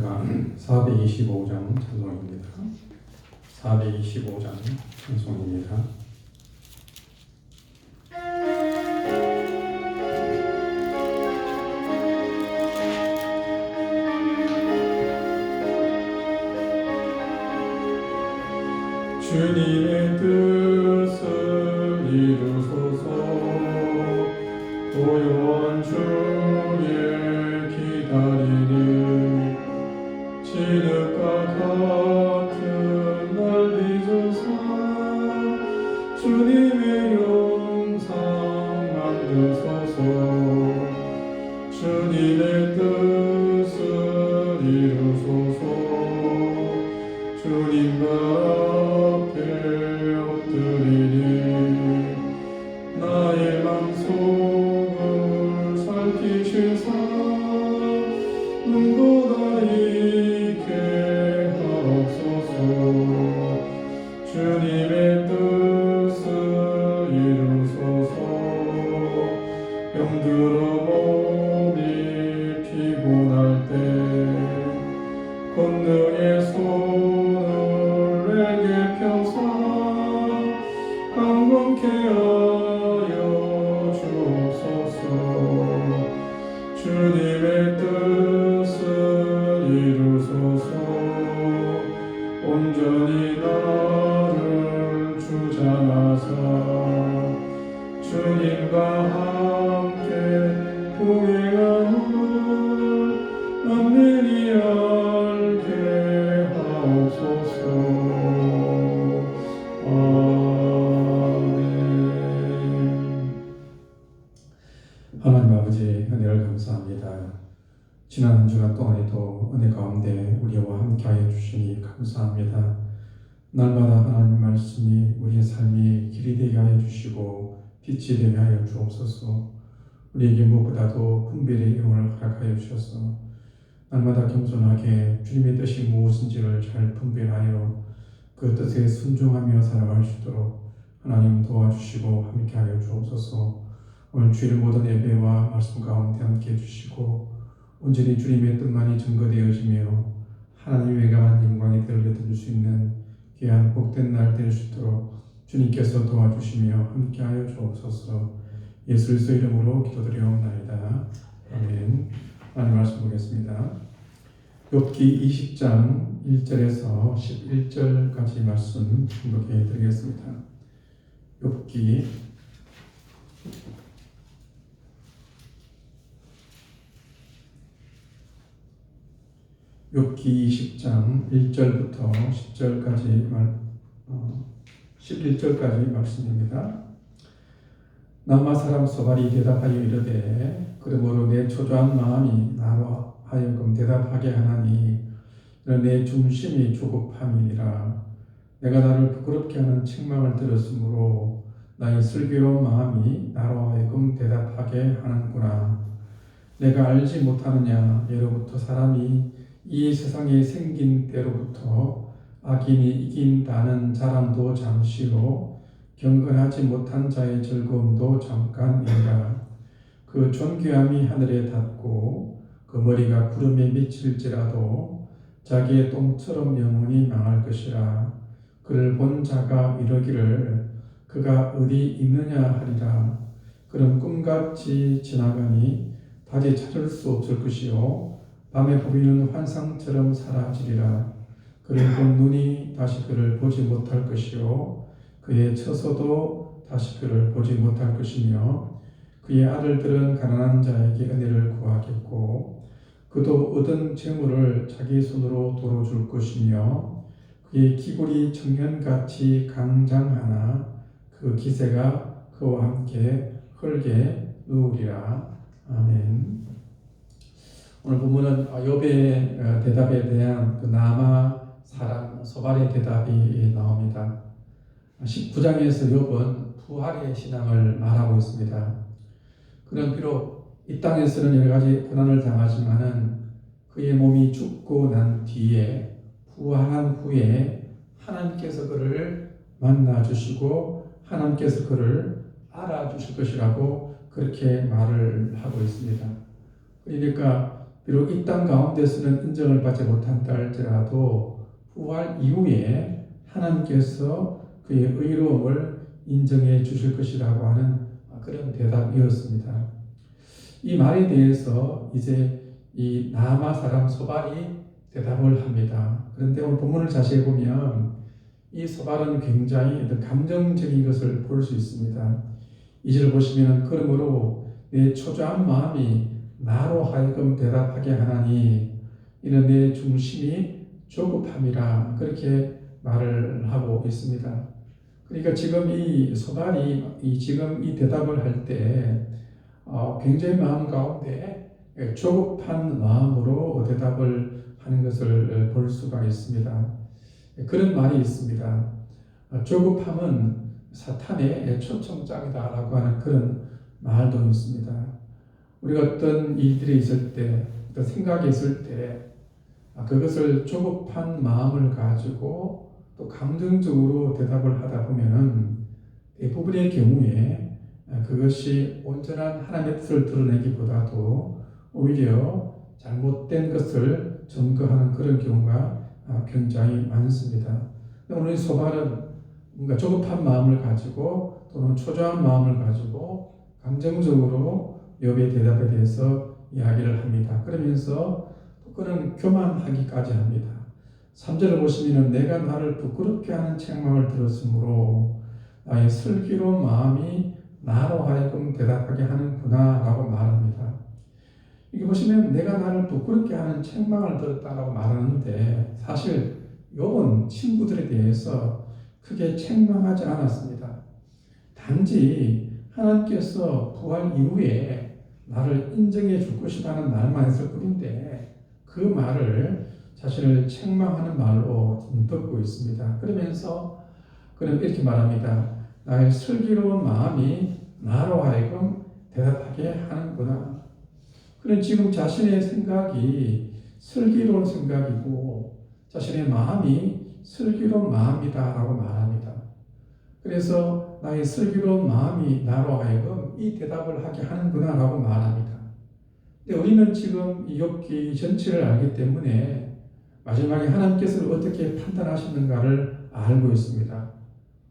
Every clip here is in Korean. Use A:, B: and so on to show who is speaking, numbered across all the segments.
A: 찬송가 425장 찬송입니다. 425장 찬송입니다. 주님의 뜻을 이루소서. 고요한 중에 기다리는 진흙과 같은 날 빚으사 주님의 영상 만드소서. 주님의 뜻을 이루소서. 주님과 엎드리니 나의 맘속을 살피시사 눈보다 있게 하옵소서. 주님의 뜻을 이루소서. 병들어 몸이 피곤할 때 권능의 손을 내게 펴사 강건케 하여 주옵소서. 주님의 뜻을 이루소서. 온전히 나를 주장하사 주님과 함께 동행하는 만민이 알게 하옵소서. 하나님 아버지, 은혜를 감사합니다. 지난 한 주간 동안에도 은혜 가운데 우리와 함께하여 주시니 감사합니다. 날마다 하나님 말씀이 우리의 삶이 길이 되게 하여 주시고 빛이 되게 하여 주옵소서. 우리에게 무엇보다도 분별의 영을 허락하여 주셔서 날마다 겸손하게 주님의 뜻이 무엇인지를 잘 분별하여 그 뜻에 순종하며 살아갈 수 있도록 하나님 도와주시고 함께하여 주옵소서. 오늘 주일 모든 예배와 말씀 가운데 함께 해주시고 온전히 주님의 뜻만이 증거되어지며 하나님의 강한 영광이 들려드릴 수 있는 귀한 복된 날 될 수 있도록 주님께서 도와주시며 함께하여 주옵소서. 예수 그리스도 이름으로 기도드리옵나이다. 아멘. 하나님 말씀 보겠습니다. 욥기 20장 1절에서 11절까지 말씀 공독해 드리겠습니다. 욥기 20장 1절부터 11절까지 말씀입니다. 남아 사람 소발이 대답하여 이르되 그러므로 내 초조한 마음이 나와 하여금 대답하게 하나니 내 중심이 조급함이니라. 내가 나를 부끄럽게 하는 책망을 들었으므로 나의 슬기로운 마음이 나로 하여금 대답하게 하는구나. 내가 알지 못하느냐. 예로부터 사람이 이 세상에 생긴 때로부터 악인이 이긴다는 자랑도 잠시로 경건하지 못한 자의 즐거움도 잠깐이라. 그 존귀함이 하늘에 닿고 그 머리가 구름에 미칠지라도 자기의 똥처럼 영원히 망할 것이라. 그를 본 자가 이르기를 그가 어디 있느냐 하리라. 그는 꿈같이 지나가니 다시 찾을 수 없을 것이요 밤에 보이는 환상처럼 사라지리라. 그를 본 눈이 다시 그를 보지 못할 것이요 그의 처소도 다시 그를 보지 못할 것이며 그의 아들들은 가난한 자에게 은혜를 구하겠고 그도 얻은 재물을 자기 손으로 도로 줄 것이며 그의 기골이 청년같이 강장하나 그 기세가 그와 함께 흙에 누우리라. 아멘. 오늘 본문은 욥의 대답에 대한 그 남아 사람 소발의 대답이 나옵니다. 19장에서 욥은 부활의 신앙을 말하고 있습니다. 그는 비록 이 땅에서는 여러 가지 고난을 당하지만은 그의 몸이 죽고 난 뒤에 부활한 후에 하나님께서 그를 만나 주시고 하나님께서 그를 알아주실 것이라고 그렇게 말을 하고 있습니다. 그러니까 비록 이 땅 가운데서는 인정을 받지 못한다 할지라도 부활 이후에 하나님께서 그의 의로움을 인정해 주실 것이라고 하는 그런 대답이었습니다. 이 말에 대해서 이제 이 나아마 사람 소발이 대답을 합니다. 그런데 오늘 본문을 자세히 보면 이 소발은 굉장히 감정적인 것을 볼 수 있습니다. 2절을 보시면 그러므로 내 초조한 마음이 나로 하여금 대답하게 하나니 이는 내 중심이 조급함이라 그렇게 말을 하고 있습니다. 그러니까 지금 이 소발이 지금 이 대답을 할 때 굉장히 마음 가운데 조급한 마음으로 대답을 하는 것을 볼 수가 있습니다. 그런 말이 있습니다. 조급함은 사탄의 초청장이다라고 하는 그런 말도 있습니다. 우리가 어떤 일들이 있을 때, 어떤 생각이 있을 때 그것을 조급한 마음을 가지고 또 감정적으로 대답을 하다 보면은 대부분의 경우에 그것이 온전한 하나님의 뜻을 드러내기보다도 오히려 잘못된 것을 증거하는 그런 경우가 굉장히 많습니다. 오늘 소발은 뭔가 조급한 마음을 가지고 또는 초조한 마음을 가지고 감정적으로 욥의 대답에 대해서 이야기를 합니다. 그러면서 또 그는 교만하기까지 합니다. 3절을 보시면 내가 나를 부끄럽게 하는 책망을 들었으므로 나의 슬기로운 마음이 나로 하여금 대답하게 하는구나 라고 말합니다. 이게 보시면 내가 나를 부끄럽게 하는 책망을 들었다라고 말하는데 사실 욥은 친구들에 대해서 크게 책망하지 않았습니다. 단지 하나님께서 부활 이후에 나를 인정해 줄 것이라는 말만 했을 뿐인데 그 말을 자신을 책망하는 말로 듣고 있습니다. 그러면서 그는 이렇게 말합니다. 나의 슬기로운 마음이 나로 하여금 대답하게 하는구나. 그는 지금 자신의 생각이 슬기로운 생각이고 자신의 마음이 슬기로운 마음이다라고 말합니다. 그래서 나의 슬기로운 마음이 나로 하여금 이 대답을 하게 하는구나라고 말합니다. 근데 우리는 지금 이 욥기 전체를 알기 때문에 마지막에 하나님께서 어떻게 판단하시는가를 알고 있습니다.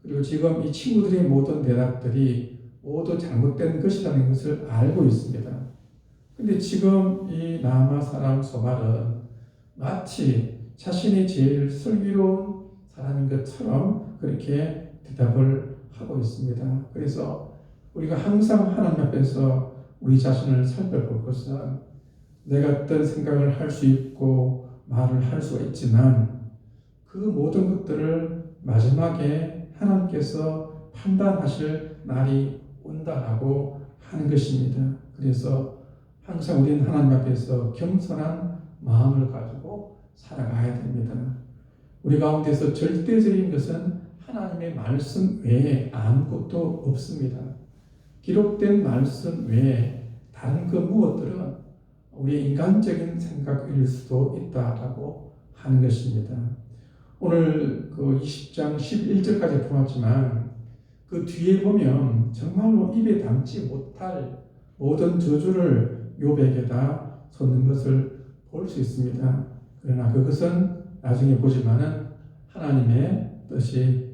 A: 그리고 지금 이 친구들의 모든 대답들이 모두 잘못된 것이라는 것을 알고 있습니다. 근데 지금 이 나아마 사람 소발은 마치 자신이 제일 슬기로운 사람인 것처럼 그렇게 대답을 하고 있습니다. 그래서 우리가 항상 하나님 앞에서 우리 자신을 살펴볼 것은 내가 어떤 생각을 할 수 있고 말을 할 수가 있지만 그 모든 것들을 마지막에 하나님께서 판단하실 날이 온다라고 하는 것입니다. 그래서 항상 우리는 하나님 앞에서 겸손한 마음을 가지고 살아가야 됩니다. 우리 가운데서 절대적인 것은 하나님의 말씀 외에 아무것도 없습니다. 기록된 말씀 외에 다른 그 무엇들은 우리의 인간적인 생각일 수도 있다라고 하는 것입니다. 오늘 그 20장 11절까지 보았지만 그 뒤에 보면 정말로 입에 담지 못할 모든 저주를 욥에게다 쏟는 것을 볼 수 있습니다. 그러나 그것은 나중에 보지만은 하나님의 뜻이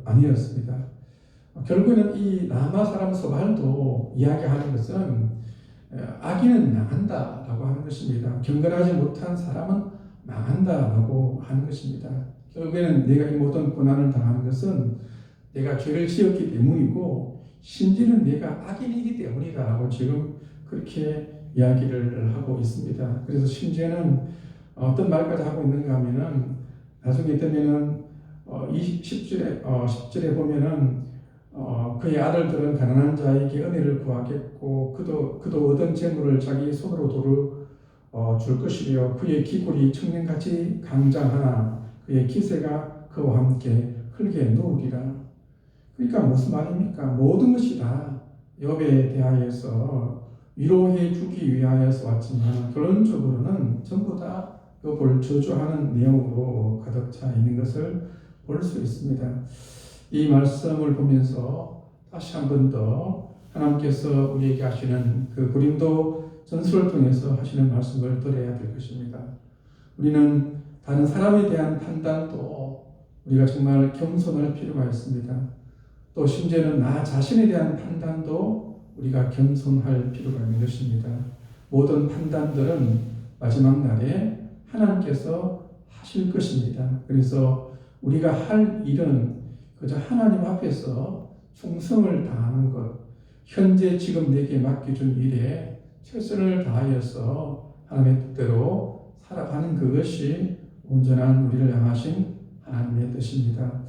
A: 아니었습니다. 결국에는 이 나아마 사람 소발도 이야기하는 것은 악인은 망한다라고 하는 것입니다. 경건하지 못한 사람은 망한다라고 하는 것입니다. 결국에는 내가 이 모든 고난을 당하는 것은 내가 죄를 지었기 때문이고 심지어는 내가 악인이기 때문이다라고 지금 그렇게 이야기를 하고 있습니다. 그래서 심지어는 어떤 말까지 하고 있는가 하면은 나중에 되면은 10절에 보면은 그의 아들들은 가난한 자에게 은혜를 구하겠고 그도 얻은 재물을 자기 손으로 도로 줄 것이며 그의 기골이 청년같이 강장하나 그의 기세가 그와 함께 흙에 누우리라. 그러니까 무슨 말입니까? 모든 것이 다 욥에 대하여서 위로해 주기 위하여서 왔지만 결론적으로는 전부 다 욥을 저주하는 내용으로 가득 차 있는 것을 볼 수 있습니다. 이 말씀을 보면서 다시 한 번 더 하나님께서 우리에게 하시는 그 고린도 전술을 통해서 하시는 말씀을 들어야 될 것입니다. 우리는 다른 사람에 대한 판단도 우리가 정말 겸손할 필요가 있습니다. 또 심지어는 나 자신에 대한 판단도 우리가 겸손할 필요가 있는 것입니다. 모든 판단들은 마지막 날에 하나님께서 하실 것입니다. 그래서 우리가 할 일은 그저 하나님 앞에서 충성을 다하는 것, 현재 지금 내게 맡겨준 일에 최선을 다하여서 하나님의 뜻대로 살아가는 그것이 온전한 우리를 향하신 하나님의 뜻입니다.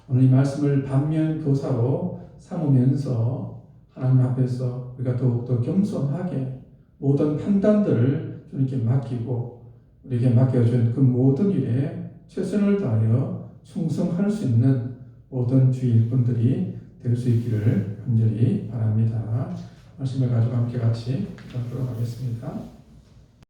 A: 오늘 이 말씀을 반면 교사로 삼으면서 하나님 앞에서 우리가 더욱더 겸손하게 모든 판단들을 주님께 맡기고 우리에게 맡겨준 그 모든 일에 최선을 다하여 충성할 수 있는 모든 주의 일꾼들이 될 수 있기를 간절히 바랍니다. 말씀을 가지고 함께 같이 기도하도록 하겠습니다.